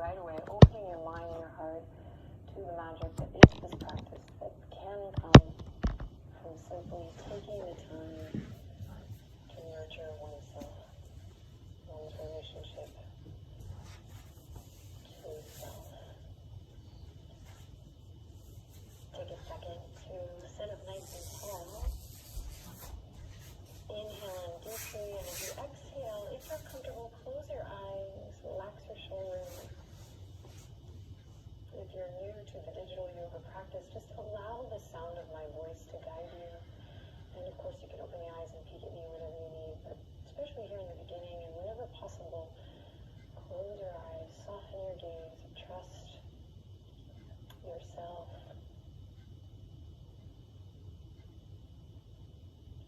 right away, opening your mind and your heart to the magic that is this practice, that can come from simply taking the time to nurture oneself, one's relationship to self. Take a second to sit up nice and tall. Inhale in deeply, and as you exhale, if you're comfortable, close your eyes, relax your shoulders. If you're new to the digital yoga practice, just allow the sound of my voice to guide you. And of course, you can open the eyes and peek at me whenever you need, but especially here in the beginning and whenever possible, close your eyes, soften your gaze, trust yourself.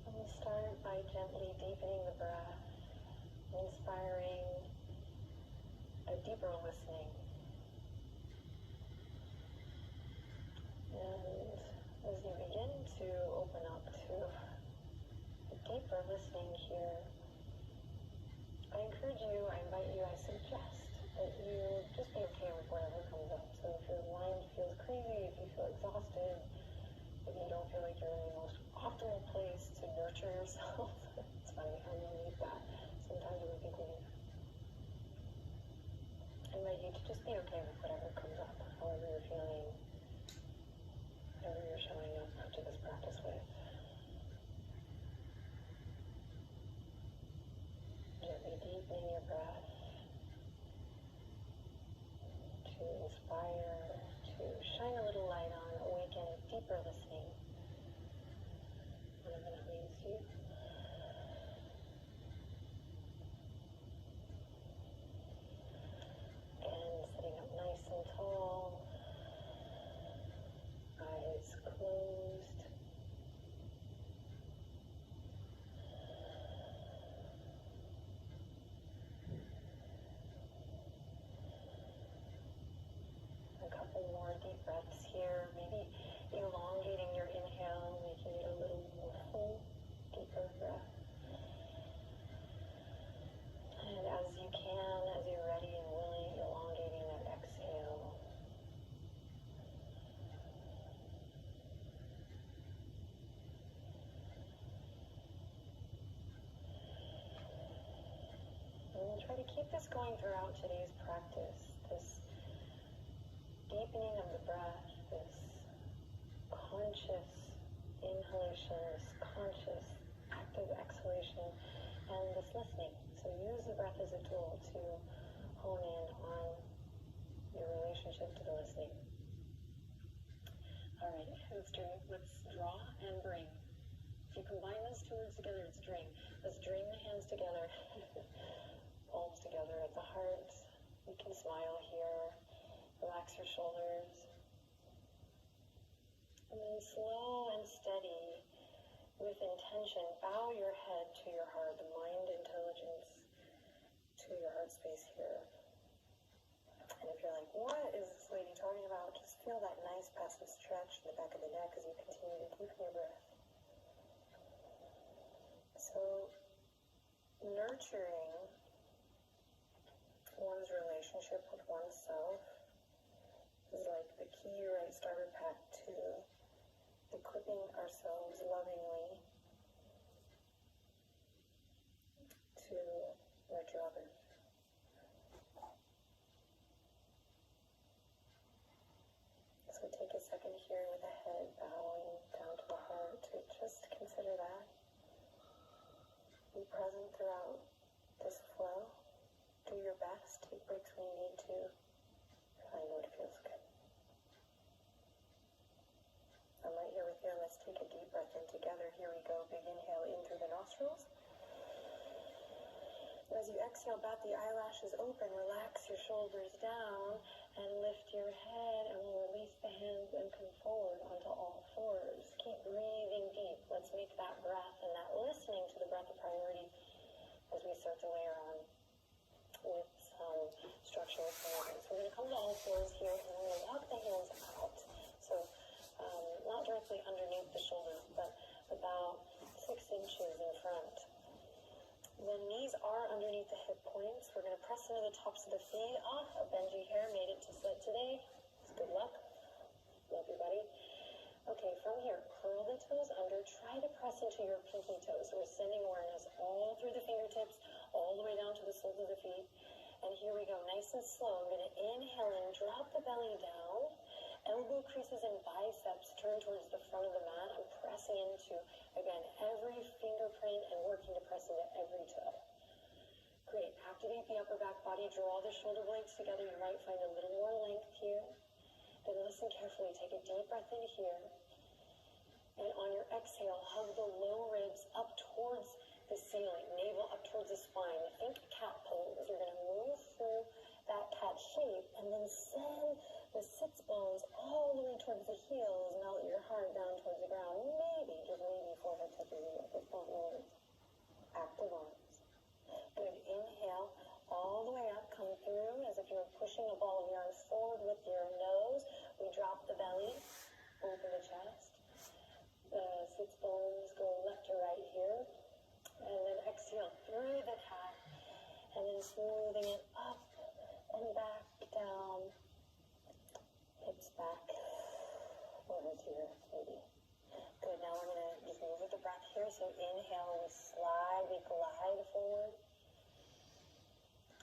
And we'll start by gently deepening the breath, inspiring a deeper listening. And as you begin to open up to a deeper listening here, I encourage you, I invite you, I suggest that you just be okay with whatever comes up. So if your mind feels crazy, if you feel exhausted, if you don't feel like you're in the most optimal place to nurture yourself, it's funny how we need that sometimes when we think we need that. I invite you to just be okay with whatever comes up, however you're feeling, whatever you're showing up to this practice with. Gently deepening your breath to inspire, to shine a little light on, awaken deeper listening, whatever that means to you. And sitting up nice and tall, eyes closed. A couple more deep breaths here, maybe elongating your inhale, making it a little more full, deeper breath. And as you can, as you're ready and willing, elongating that exhale. And we'll try to keep this going throughout today's practice, this deepening of the breath, this conscious inhalation, this conscious active exhalation, and this listening. So use the breath as a tool to hone in on your relationship to the listening. All right, let's draw and bring. If you combine those two words together, it's drain. Let's drain the hands together, palms together at the heart. You can smile here, relax your shoulders. And then slow and steady, with intention, bow your head to your heart, the mind intelligence to your heart space here. And if you're like, what is this lady talking about? Just feel that nice passive stretch in the back of the neck as you continue to deepen your breath. So, nurturing one's relationship with oneself is like the key right starter pack to equipping ourselves lovingly to nurture others. So take a second here with the head bowing down to the heart to just consider that. Be present throughout this flow. Do your best. Take breaks when you need to. Find what feels good. I'm right here with you. Let's take a deep breath in together. Here we go. Big inhale in through the nostrils. As you exhale, bat the eyelashes open, relax your shoulders down, and lift your head, and we'll release the hands and come forward onto all fours. Keep breathing deep. Let's make that breath and that listening to the breath a priority as we start to layer on with some structural movements. We're going to come to all fours here, and we're going to walk the hands out. So not directly underneath the shoulders, but about 6 inches in front. Then knees are underneath the hip points. We're going to press into the tops of the feet. A Benji hair made it to sit today. Good luck. Love you, buddy. Okay, from here, curl the toes under. Try to press into your pinky toes. So we're sending awareness all through the fingertips, all the way down to the soles of the feet. And here we go, nice and slow. I'm going to inhale in, drop the belly down. Elbow creases and biceps turn towards the front of the mat. I'm pressing into, again, every fingerprint and working to press into every toe. Great. Activate the upper back body. Draw the shoulder blades together. You might find a little more length here. Then listen carefully. Take a deep breath in here. And on your exhale, hug the low ribs up towards the ceiling. Navel up towards the spine. Think cat pose. You're going to move through that cat shape and then send the sits bones all the way towards the heels. Melt your heart down towards the ground. Maybe, just maybe, forehead touches the earth. It's not yours. Active arms. Good. Inhale all the way up. Come through as if you were pushing a ball of yarn forward with your nose. We drop the belly. Open the chest. The sits bones go left to right here. And then exhale through the cat. And then smoothing it up and back down. Hips back. Over to your baby. Good. Now we're going to just move with the breath here. So inhale, we slide, we glide forward.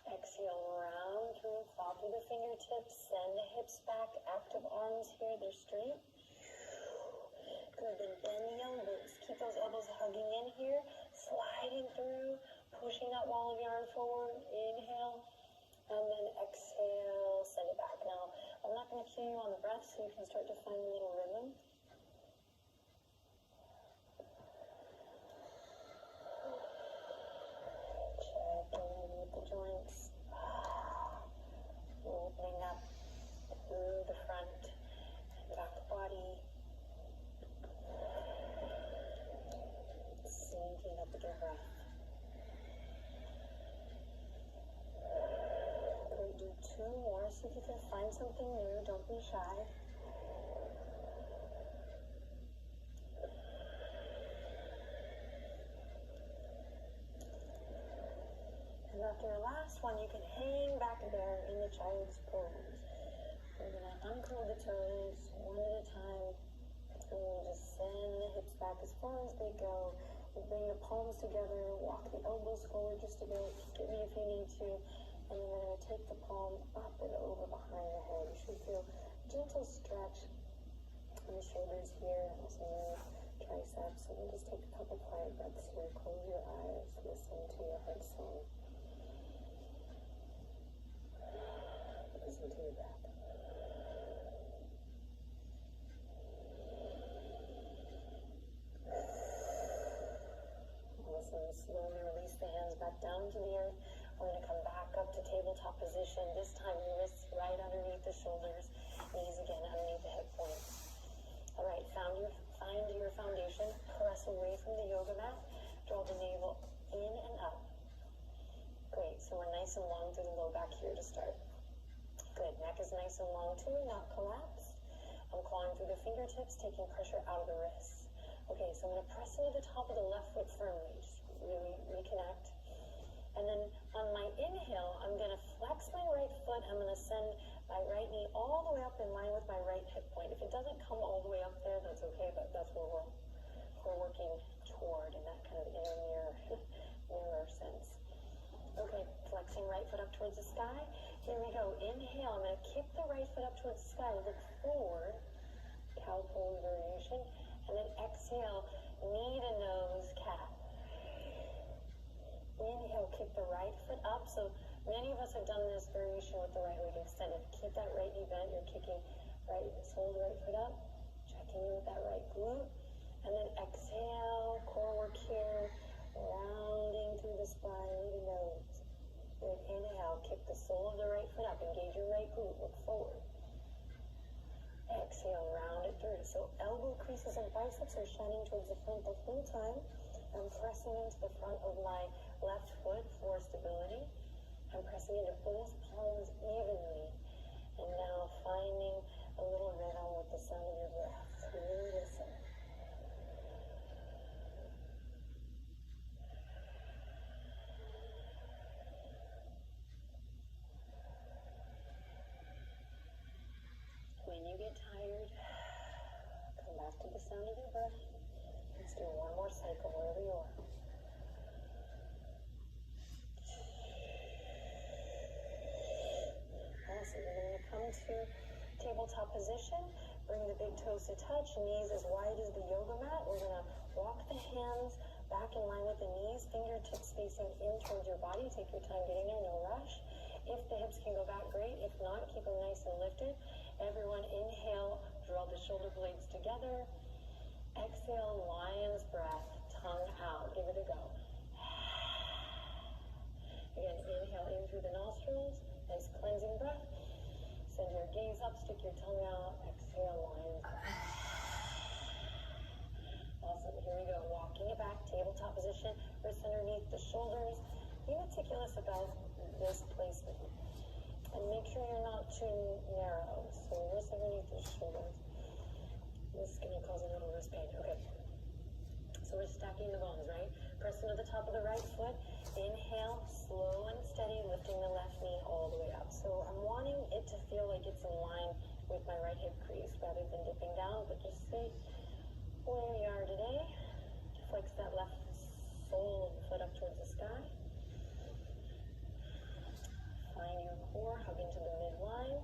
Exhale, round through, claw through the fingertips, send the hips back, active arms here, they're straight. Good, then bend the elbows, keep those elbows hugging in here, sliding through, pushing that wall of yarn forward, inhale, and then exhale, send it back. Now, I'm not going to cue you on the breath, so you can start to find a little rhythm. Joints, opening up through the front and back body, sinking up with your breath. Great, do two more, see if you can find something new, don't be shy. And after your last one, you can hang back there in the child's pose. We're going to uncurl the toes one at a time. And we'll just send the hips back as far as they go. We'll bring the palms together, walk the elbows forward just a bit. Give me if you need to. And then we're going to take the palm up and over behind the head. You should feel a gentle stretch in the shoulders here and also in the triceps. So we'll just take a couple quiet breaths here. Close your eyes. Listen to your heart song. Listen to your breath. Awesome. Slowly release the hands back down to the earth. We're going to come back up to tabletop position. This time, wrists right underneath the shoulders. Knees again underneath the hip points. All right, find your foundation. Press away from the yoga mat. Draw the navel in and up. Great. So we're nice and long through the low back here to start. Good. Neck is nice and long too, not collapsed. I'm clawing through the fingertips, taking pressure out of the wrists. Okay, so I'm going to press into the top of the left foot firmly. Just really reconnect. And then on my inhale, I'm going to flex my right foot. I'm going to send my right knee all the way up in line with my right hip point. If it doesn't come all the way up there, that's okay, but that's where we're working toward in that kind of inner mirror sense. Okay, flexing right foot up towards the sky. Here we go. Inhale. I'm going to kick the right foot up towards the sky. Look forward. Cow pose variation. And then exhale. Knee to nose cat. Inhale. Kick the right foot up. So many of us have done this variation with the right leg extended. Keep that right knee bent. You're kicking right sole of the right foot up. Checking in with that right glute. And then exhale. Core work here. Rounding through the spine, knee to nose. Good. Inhale, kick the sole of the right foot up. Engage your right glute. Look forward. Exhale, round it through. So elbow creases and biceps are shining towards the front the whole time. I'm pressing into the front of my left foot for stability. I'm pressing into both palms evenly. And now finding a little rhythm with the sound of your breath. So really listen. forward. Come back to the sound of your breath. Let's do one more cycle wherever you are. Awesome. We're going to come to tabletop position. Bring the big toes to touch, knees as wide as the yoga mat. We're going to walk the hands back in line with the knees, fingertips facing in towards your body. Take your time getting there, no rush. If the hips can go back, great. If not, keep them nice and lifted. Everyone inhale, draw the shoulder blades together. Exhale, lion's breath, tongue out. Give it a go. Again, inhale in through the nostrils. Nice cleansing breath. Send your gaze up, stick your tongue out. Exhale, lion's breath. Awesome. Here we go. Walking it back, tabletop position. Wrists underneath the shoulders. Be meticulous about this placement. And make sure you're not too narrow. So wrists underneath the shoulders. This is going to cause a little wrist pain. Okay. So we're stacking the bones, right? Press into the top of the right foot. Inhale, slow and steady, lifting the left knee all the way up. So I'm wanting it to feel like it's in line with my right hip crease rather than dipping down, but just see where you are today. Flex that left sole of the foot up towards the sky. Find your core, hug into the midline.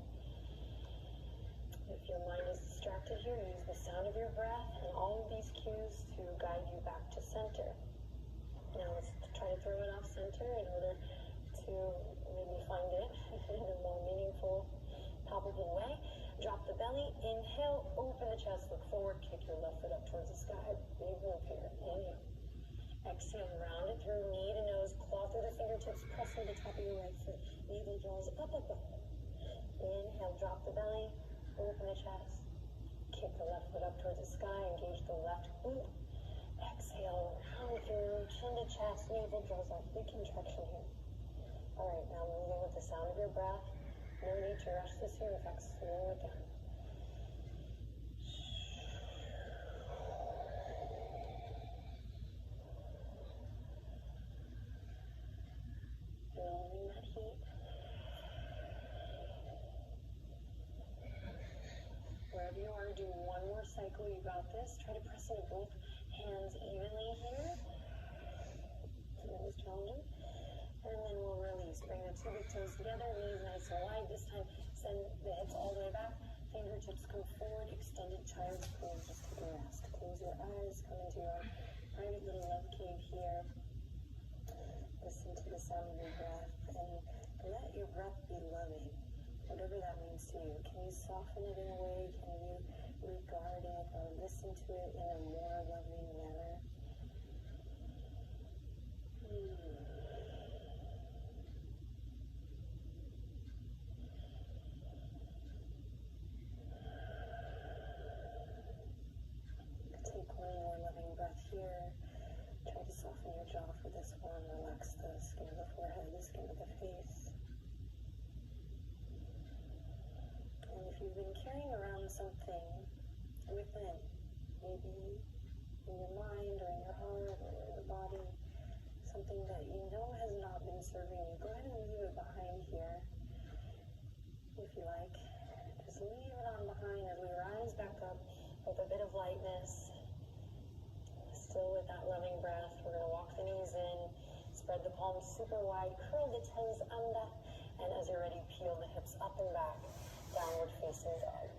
If your mind is distracted here, use the sound of your breath and all of these cues to guide you back to center. Now let's try to throw it off center in order to maybe find it in a more meaningful, palpable way. Drop the belly, inhale, open the chest, look forward, kick your left foot up towards the sky. Big move here. Inhale. Exhale, round it through, knee to nose, claw through the fingertips, press on the top of your right foot. Navel draws up, up, up. Inhale, drop the belly, open the chest, kick the left foot up towards the sky, engage the left glute. Exhale, round through, chin to chest, navel draws up, big contraction here. Alright, now moving with the sound of your breath. No need to rush this here, in fact, slow it down. Building that heat. Wherever you are, do one more cycle. You got this. Try to press into both hands evenly here. That was challenging. And then we'll release. Bring the two big toes together, knees nice and wide. This time, send the hips all the way back. Fingertips come forward, extended child's pose. Just take a rest. Close your eyes, come into your private little love cave here. Listen to the sound of your breath and let your breath be loving, whatever that means to you. Can you soften it in a way? Can you regard it or listen to it in a more loving manner? Take one more loving breath here. Try to soften your jaw for this one. Relax the skin of the forehead, the skin of the face. And if you've been carrying around something within, maybe in your mind or in your heart or in your body, something that you know has not been serving you, go ahead and leave it behind here, if you like. Just leave it on behind as we rise back up with a bit of lightness. Still with that loving breath, we're going to walk the knees in, spread the palms super wide, curl the toes under, and as you're ready, peel the hips up and back, downward facing dog.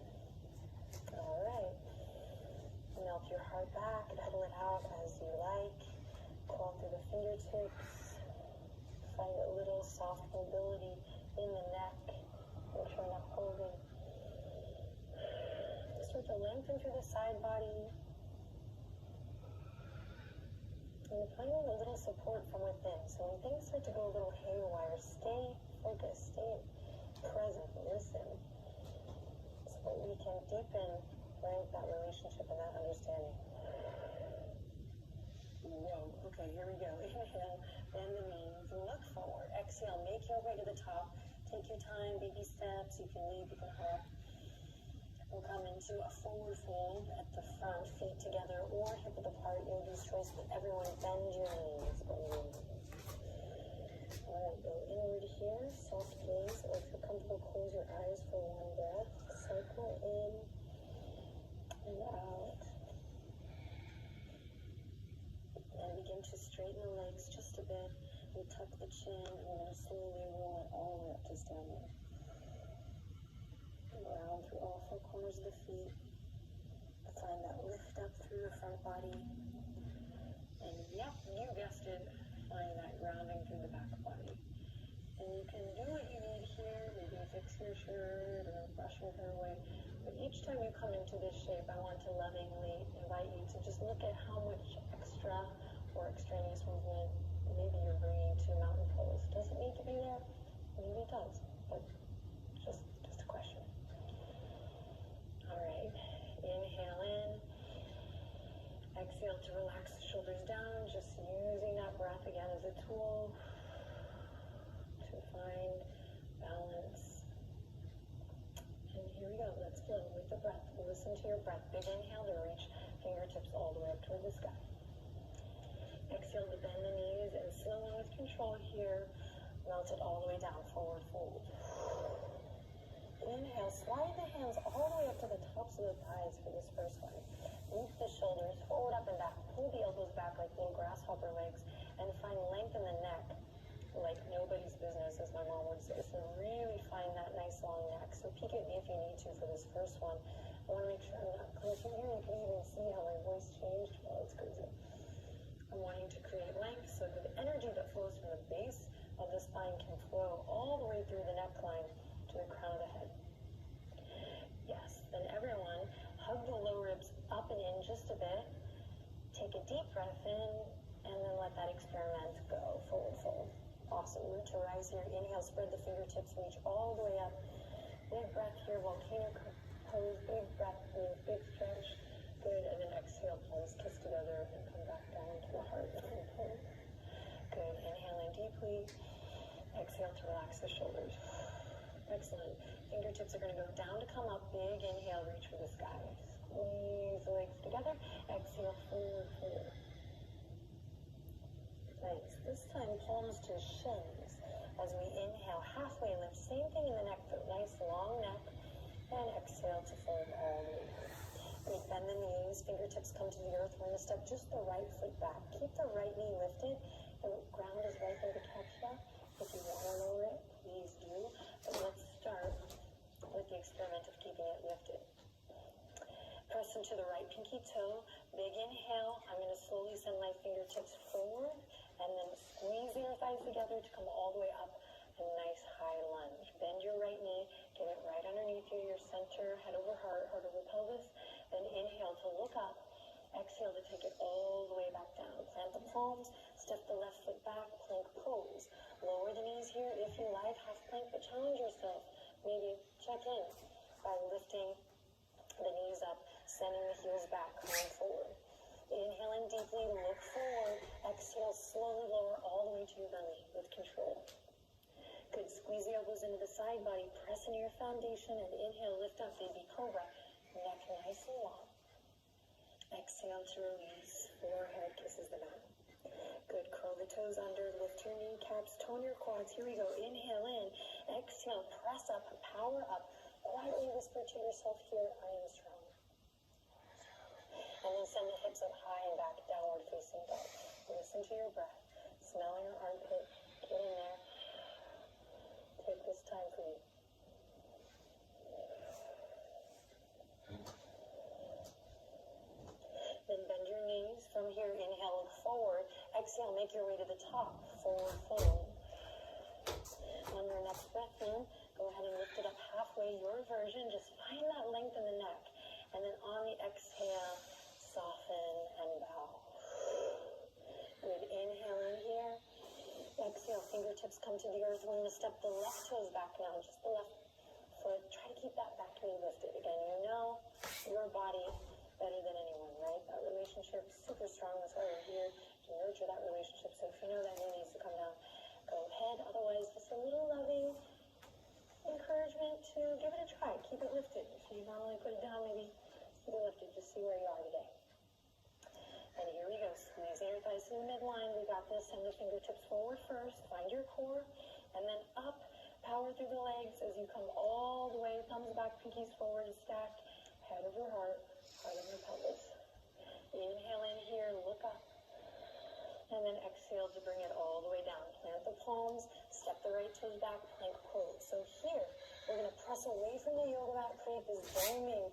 Alright, melt your heart back, pedal it out as you like, claw through the fingertips, find a little soft mobility in the neck, make sure you're not holding. Start to lengthen through the side body. And finding a little support from within. So when things start to go a little haywire, stay focused, stay present, listen. So that we can deepen, right, that relationship and that understanding. Whoa, okay, here we go. Inhale, bend the knees, look forward. Exhale, make your way to the top. Take your time, baby steps. You can lead, you can hop. We'll come into a forward fold at the front, feet together or hip width apart. Yogi's choice, but everyone bend your knees. Alright, go inward here, soft gaze, or if you're comfortable, close your eyes for one breath. Cycle in and out. And begin to straighten the legs just a bit. And tuck the chin, and we're going to slowly roll it all the way up to standing. Round through all four corners of the feet. Find that lift up through the front body. And yep, you guessed it, find that grounding through the back body. And you can do what you need here, maybe fix your shirt or brush your hair away. But each time you come into this shape, I want to lovingly invite you to just look at how much extra or extraneous movement maybe you're bringing to mountain pose. Does it need to be there? Maybe it does, but just a question. All right, inhale in. Exhale to relax the shoulders down, just using that breath again as a tool to find balance. And here we go, let's flow with the breath. Listen to your breath. Big inhale to reach fingertips all the way up toward the sky. Exhale to bend the knees and slowly with control here, melt it all the way down, forward fold. Inhale, slide the hands all the way up to the tops of the thighs for this first one. Loop the shoulders forward, up and back. Pull the elbows back like little grasshopper legs and find length in the neck like nobody's business, as my mom would say. So really find that nice long neck. So peek at me if you need to for this first one. I want to make sure I'm not clenching here. You can even see how my voice changed. Well, it's crazy. I'm wanting to create length so the energy that flows from the base of the spine can flow all the way through the neckline to the crown of the head. Yes, then everyone, hug the low ribs up and in just a bit. Take a deep breath in, and then let that experiment go. Forward fold. Awesome. Root to rise here. Inhale, spread the fingertips, reach all the way up. Big breath here, volcano pose. Big breath, move, big stretch. Good, and then exhale, palms kiss together, and come back down to the heart. Good, inhaling deeply. Exhale to relax the shoulders. Excellent. Fingertips are going to go down to come up. Big inhale, reach for the sky. Squeeze the legs together. Exhale, forward fold. Nice. This time, palms to shins. As we inhale, halfway lift. Same thing in the neck, but nice long neck. And exhale to fold all the way through. We bend the knees, fingertips come to the earth. We're going to step just the right foot back. Keep the right knee lifted. The ground is right there to catch that. If you want to lower it, please do. But let's start with the experiment of keeping it lifted. Press into the right pinky toe. Big inhale. I'm going to slowly send my fingertips forward and then squeeze your thighs together to come all the way up. A nice high lunge. Bend your right knee. Get it right underneath you, your center, head over heart, heart over pelvis. Then inhale to look up. Exhale to take it all the way back down. Plant the palms. Step the left foot back. Plank pose. Lower the knees here if you like. Half plank, but challenge yourself. Maybe check in by lifting the knees up, sending the heels back, going forward. Inhale in deeply, look forward. Exhale, slowly lower all the way to your belly with control. Good. Squeeze the elbows into the side body. Press into your foundation and inhale, lift up, baby cobra. Neck nice and long. Exhale to release. Forehead kisses the mat. Good. Curl the toes under. Lift your kneecaps. Tone your quads. Here we go. Inhale in. Exhale. Press up. Power up. Quietly whisper to yourself here, I am strong. And then send the hips up high and back. Downward facing dog. Listen to your breath. Smell your armpit. Get in there. Take this time for you. Then bend your knees. From here, inhale, look forward. Exhale, make your way to the top. Forward fold. On your next breath in, go ahead and lift it up halfway, your version. Just find that length in the neck. And then on the exhale, soften and bow. Good. Inhale in here. Exhale, fingertips come to the earth. We're going to step the left toes back now, just the left foot. Try to keep that back knee lifted. Again, you know your body better than anyone, right? That relationship is super strong. That's why we're here, to nurture that relationship. So if you know that knee needs to come down, go ahead. Otherwise, just a little loving encouragement to give it a try. Keep it lifted. If you not only put it down, maybe keep it lifted. Just see where you are today. And here we go. Squeezing your thighs to the midline. We got this. Send the fingertips forward first. Find your core. And then up. Power through the legs as you come all the way. Thumbs back, pinkies forward, stacked. head of your heart of your pelvis. Inhale in here, look up. And then exhale to bring it all the way down. Plant the palms, step the right toes back, plank pose. So here, we're going to press away from the yoga mat, create this doming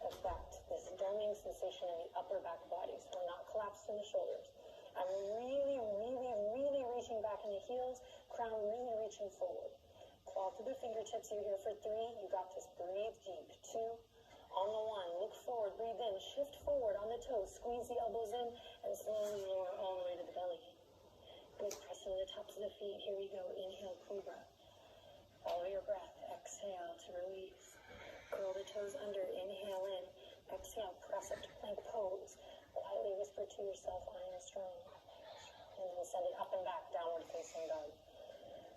effect, this doming sensation in the upper back body. So we're not collapsed in the shoulders. I'm really, really, really reaching back in the heels, crown really reaching forward. Claw through the fingertips. You're here for 3. You got this. Breathe deep. 2. On the 1, look forward, breathe in, shift forward on the toes, squeeze the elbows in, and slowly lower all the way to the belly. Good, press into the tops of the feet. Here we go. Inhale, cobra. Follow your breath. Exhale to release. Curl the toes under. Inhale in. Exhale, press up to plank pose. Quietly whisper to yourself, I am strong. And then send it up and back, downward facing dog.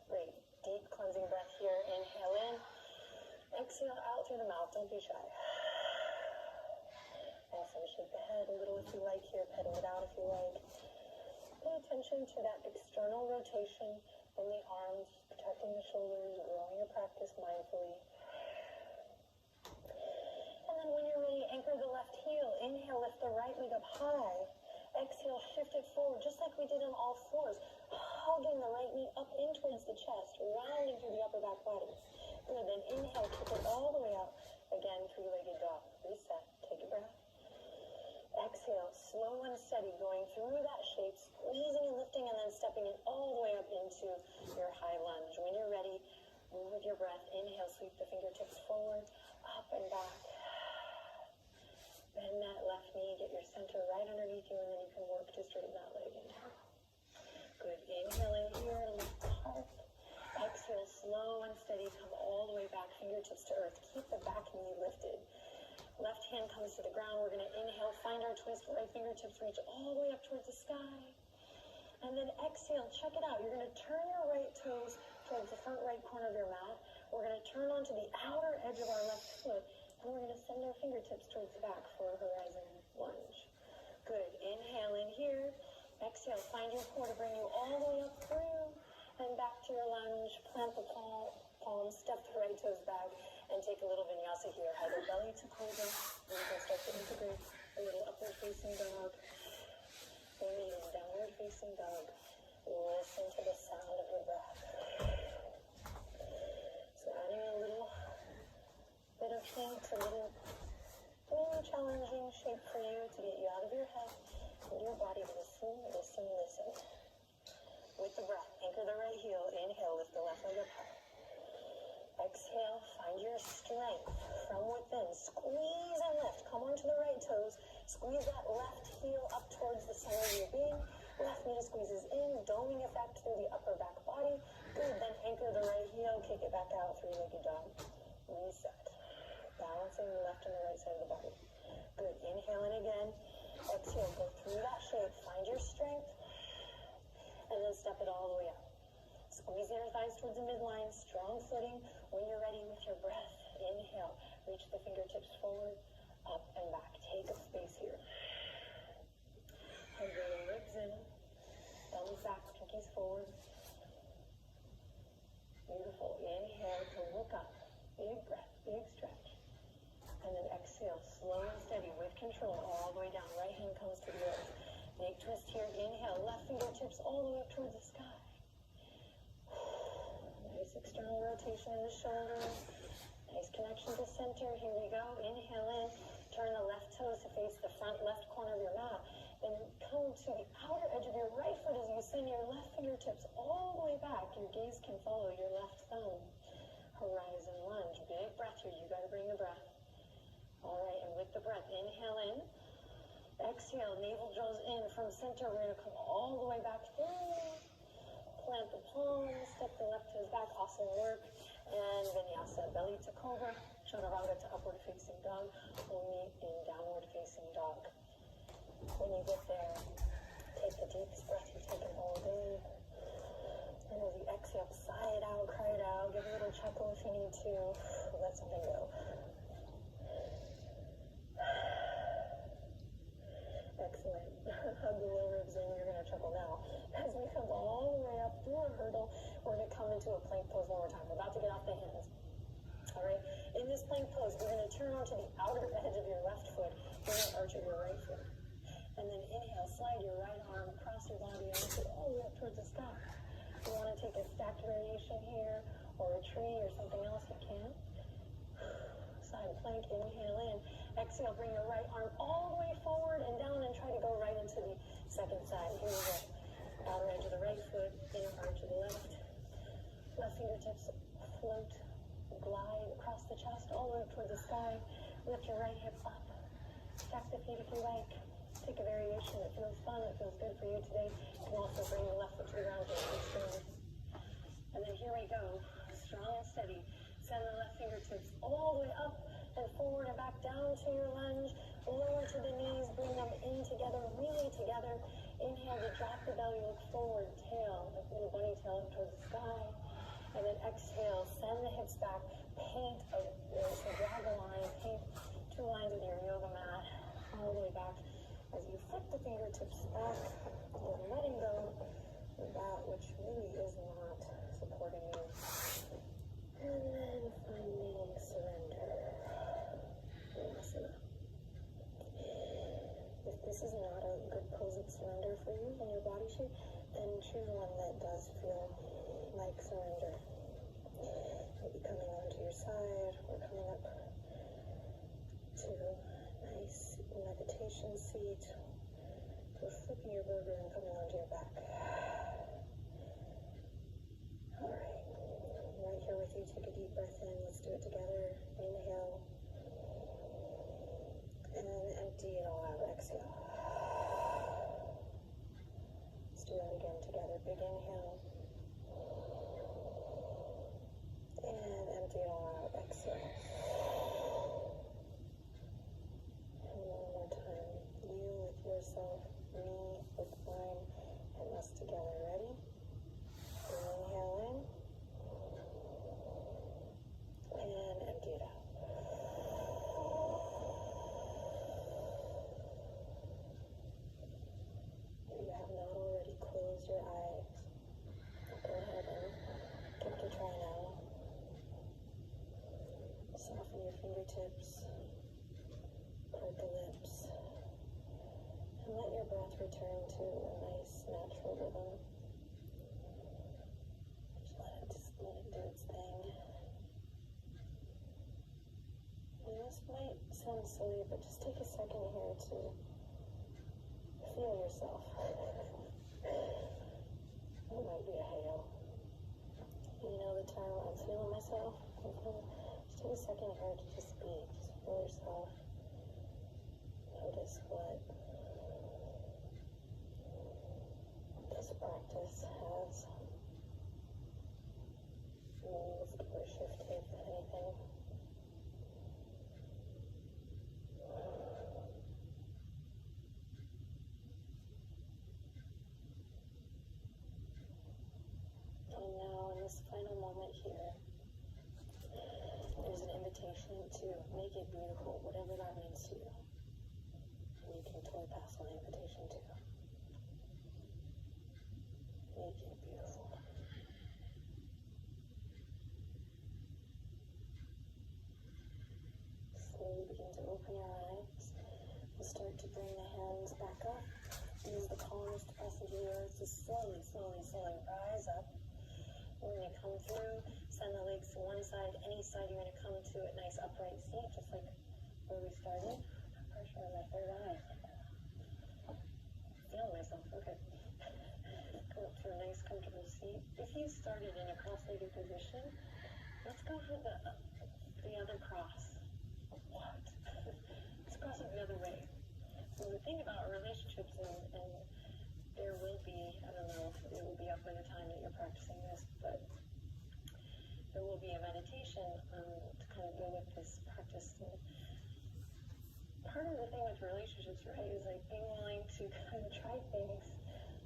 Great. Deep cleansing breath here. Inhale in. Exhale out through the mouth. Don't be shy. Awesome. Shake the head a little if you like here. Pedal it out if you like. Pay attention to that external rotation in the arms, protecting the shoulders, growing your practice mindfully. And then when you're ready, anchor the left heel. Inhale, lift the right leg up high. Exhale, shift it forward, just like we did on all fours. Hugging the right knee up in towards the chest, rounding through the upper back body. Good, then inhale, kick it all the way out. Again, 3-legged dog. Reset, take a breath. Exhale, slow and steady, going through that shape, squeezing and lifting, and then stepping it all the way up into your high lunge. When you're ready, move with your breath. Inhale, sweep the fingertips forward, up and back. Bend that left knee, get your center right underneath you, and then you can work to straighten that leg. Inhale. Good, inhale in here, lift the heart. Exhale, slow and steady, come all the way back, fingertips to earth. Keep the back knee lifted. Left hand comes to the ground. We're going to inhale, find our twist, right fingertips reach all the way up towards the sky. And then exhale, check it out. You're going to turn your right toes towards the front right corner of your mat. We're going to turn onto the outer edge of our left foot, and we're going to send our fingertips towards the back for a horizon lunge. Good. Inhale in here. Exhale, find your core to bring you all the way up through and back to your lunge. Plant the palms, step the right toes back, and take a little vinyasa here. Either belly to cobra, and you can start to integrate a little upward facing dog, or even downward facing dog. Listen to the sound of your breath. So adding a little bit of heat, a little challenging shape for you to get you out of your head and your body. Listen, listen, listen. With the breath, anchor the right heel. Inhale, lift the left leg up high. Exhale, find your strength from within. Squeeze and lift. Come onto the right toes. Squeeze that left heel up towards the center of your being. Left knee squeezes in, doming effect through the upper back body. Good, then anchor the right heel, kick it back out, 3-legged dog. Reset. Balancing the left and the right side of the body. Good, inhale in again. Exhale, go through that shape. Find your strength. And then step it all the way up. Squeeze the inner thighs towards the midline, strong footing. When you're ready with your breath, inhale, reach the fingertips forward, up and back. Take up space here. And bring the ribs in, thumbs back, pinkies forward. Beautiful. Inhale to look up. Big breath, big stretch. And then exhale, slow and steady with control all the way down. Right hand comes to the earth. Big twist here. Inhale, left fingertips all the way up towards the sky. Nice external rotation in the shoulders. Nice connection to center. Here we go. Inhale in. Turn the left toes to face the front left corner of your mat. Then come to the outer edge of your right foot as you send your left fingertips all the way back. Your gaze can follow your left thumb. Horizon lunge. Big breath here. You got to bring the breath. All right, and with the breath, inhale in. Exhale, navel draws in from center. We're going to come all the way back through. Plant the palms, step the left toes back. Awesome work. And vinyasa, belly to cobra, chaturanga to upward facing dog. We'll meet in downward facing dog. When you get there, take the deepest breath you've taken all day. And as you exhale, sigh it out, cry it out. Give a little chuckle if you need to. Let something go. Excellent. Hug the low ribs in. You're going to chuckle now. As we come all the way up through a hurdle, we're going to come into a plank pose one more time. We're about to get off the hands. All right. In this plank pose, we're going to turn onto the outer edge of your arch of your right foot. And then inhale, slide your right arm across your body all the way up towards the sky. If you want to take a stacked variation here, or a tree, or something else, you can. Side plank, inhale in. Exhale, bring your right arm all the way forward and down and try to go right into the second side. Here we go. Outer edge of the right foot, inner arch of the left. Left fingertips float, glide across the chest all the way up towards the sky. Lift your right hip up. Stack the feet if you like. Take a variation that feels fun, that feels good for you today. You can also bring the left foot to the ground to expand. And then here we go. Strong and steady. Send the left fingertips all the way up and forward and back down to your lunge. Lower to the knees. Bring them in together, really together. Inhale to drop the belly, look forward, tail, like a little bunny tail up towards the sky. And then exhale, send the hips back. Paint so drag a line. Paint 2 lines with your yoga mat all the way back. As you flip the fingertips back, you're letting go of that which really is not supporting you. And then finding surrender. Vinyasa. If this is not a good pose of surrender for you in your body shape, then choose one that does feel like surrender. Maybe coming onto your side or coming up to a nice meditation seat, or flipping your burger and coming onto your back. Alright, right here with you, take a deep breath in. Let's do it together. Inhale. And then empty it all out. Exhale. Let's do that again together. Big inhale. And empty it all out. Exhale. And one more time. You with yourself, me with mine, and us together. Ready? Inhale in. And empty it out. If you have not already closed your eyes, go ahead and give it a try now. Soften your fingertips, part the lips, and let your breath return to a nice natural rhythm. Just let it do its thing. And this might sound silly, but just take a second here to feel yourself. It might be a hail. You know the term, I'm feeling myself. Just take a second here to just be. Just feel yourself. Notice what this practice has moved or shifted, if anything. And now in this final moment here, there's an invitation to make it beautiful, whatever that means to you. And you can totally pass on the invitation too. Make it beautiful. Slowly begin to open your eyes. We'll start to bring the hands back up. Use the palms to press into the earth. Just slowly, slowly, slowly rise up. When you come through, send the legs to one side. Any side you're going to come to a nice upright seat, just like where we started. Pressure on my third eye. Feel myself. Okay. Come up to a nice comfortable seat. If you started in a cross-legged position, let's go for the other cross. What? Let's cross it the other way. So the thing about relationships, and there will be, I don't know if it will be up by the time that you're practicing this, but there will be a meditation to kind of go with this practice. And part of the thing with relationships, right, is like being willing to kind of try things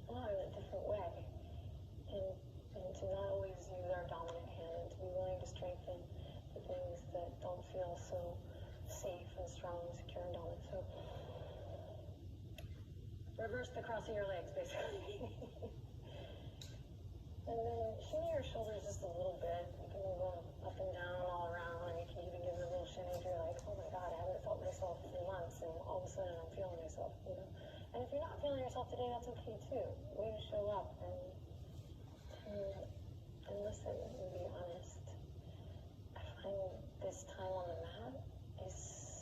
on a different way, and to not always use our dominant hand, and to be willing to strengthen the things that don't feel so safe and strong and secure and dominant. So reverse the cross of your legs, basically. And then shimmy your shoulders just a little bit. You can move them up and down all around, and you can even give it a little shimmy if you're like, oh my God, I haven't felt myself in months, and all of a sudden I'm that's okay too. Way to show up and listen and be honest. I find this time on the mat is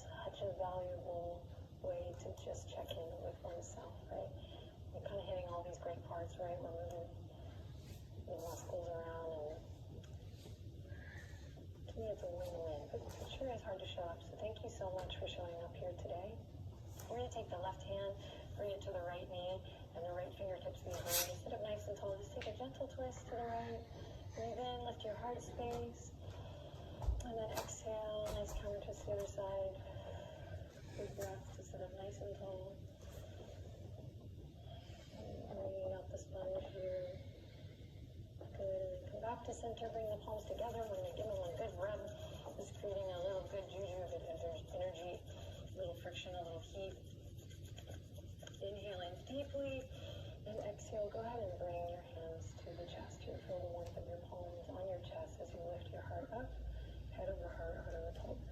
such a valuable way to just check in with oneself, right? We're kind of hitting all these great parts, right? We're moving the muscles around, and to me it's a win-win, but it sure is hard to show up. So thank you so much for showing up here today. We're going to take the left hand, bring it to the right knee, and the right fingertips behind. Sit up nice and tall. Just take a gentle twist to the right. Breathe in, lift your heart space. And then exhale, nice counter twist to the other side. Big breath to sit up nice and tall. Bringing out the sponge here. Good. And then come back to center. Bring the palms together. We're going to give them a good rub. Just creating a little good juju, good energy. A little friction, a little heat. Inhale in deeply, and exhale. Go ahead and bring your hands to the chest here. Feel the warmth of your palms on your chest as you lift your heart up, head over heart, heart over pelvis.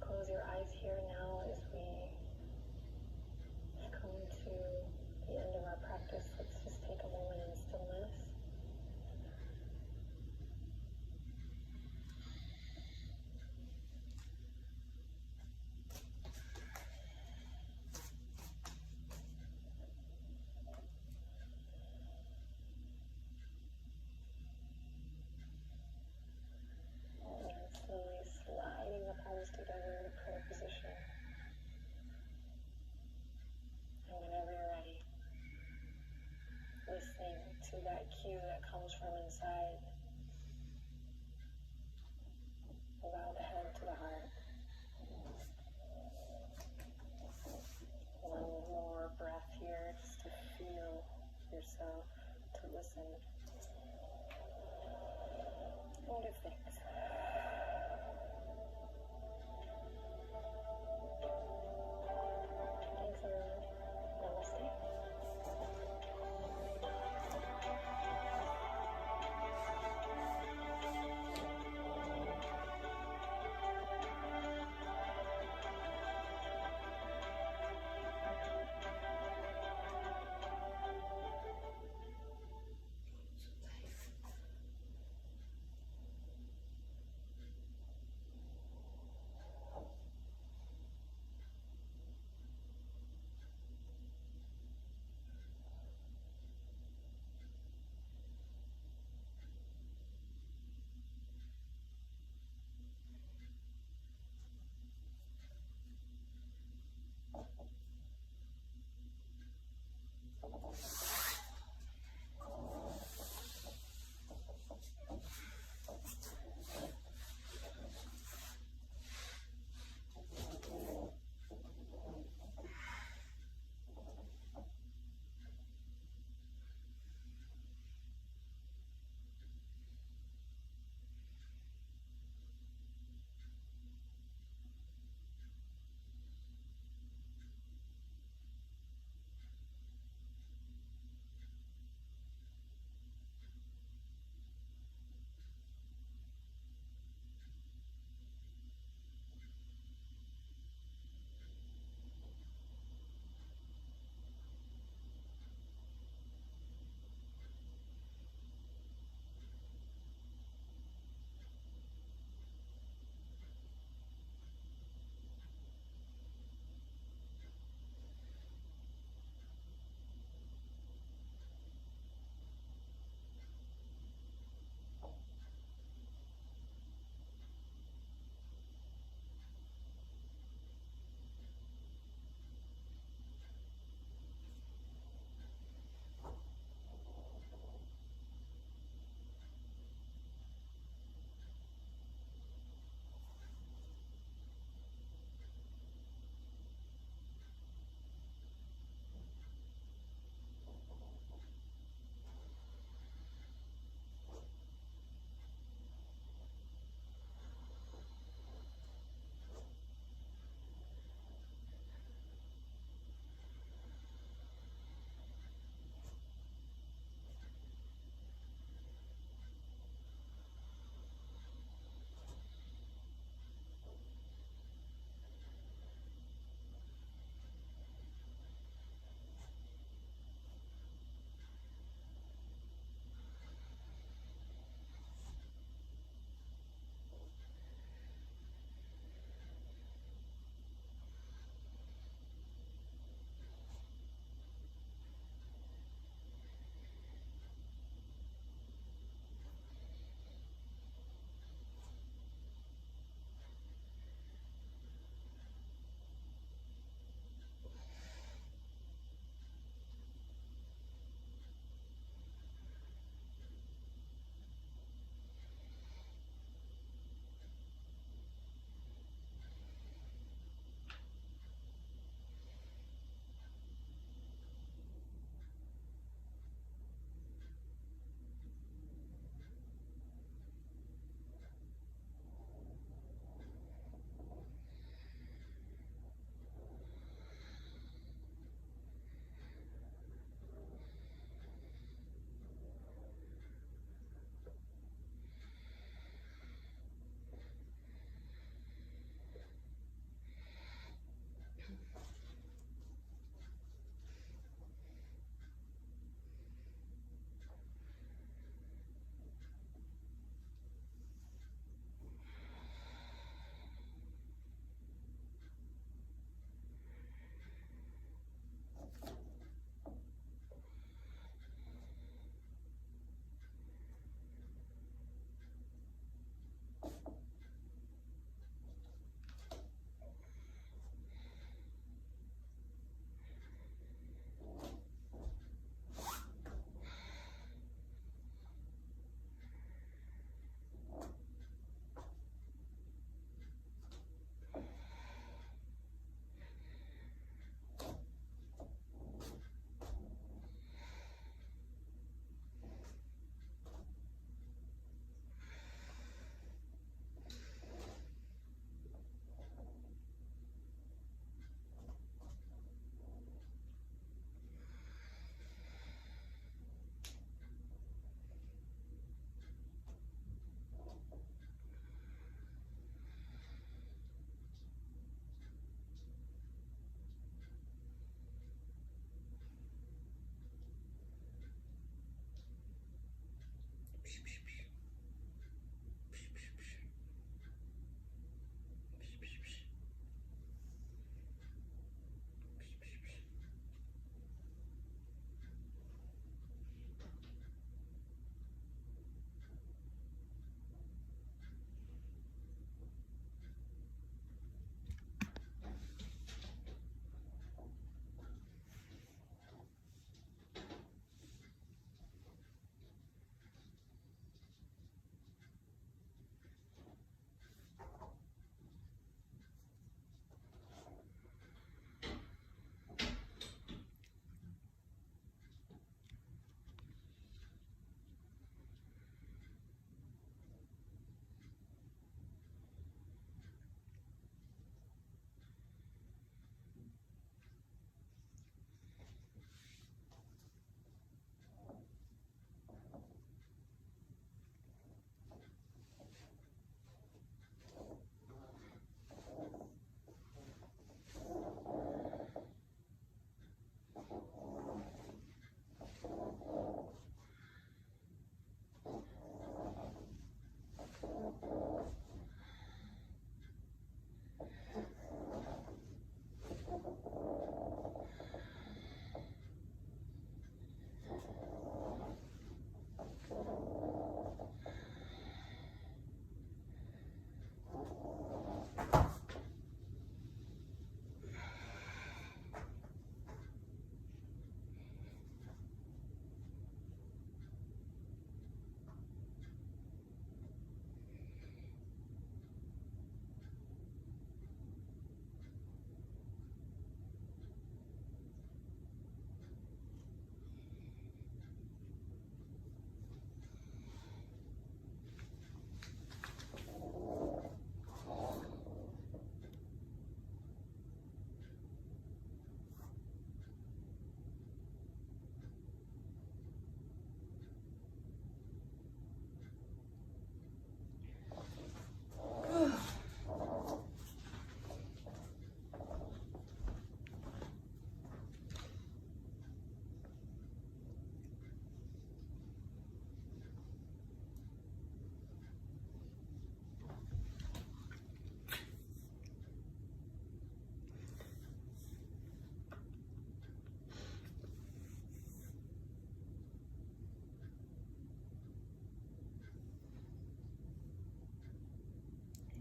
Close your eyes here now as we come to the end of our practice. Let's just take a moment in stillness. Slowly sliding the palms together in a prayer position. And whenever you're ready, listening to that cue that comes from inside. Bow the head to the heart. One more breath here just to feel yourself, to listen. And give thanks. Thanks, everyone. Namaste.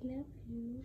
I love you.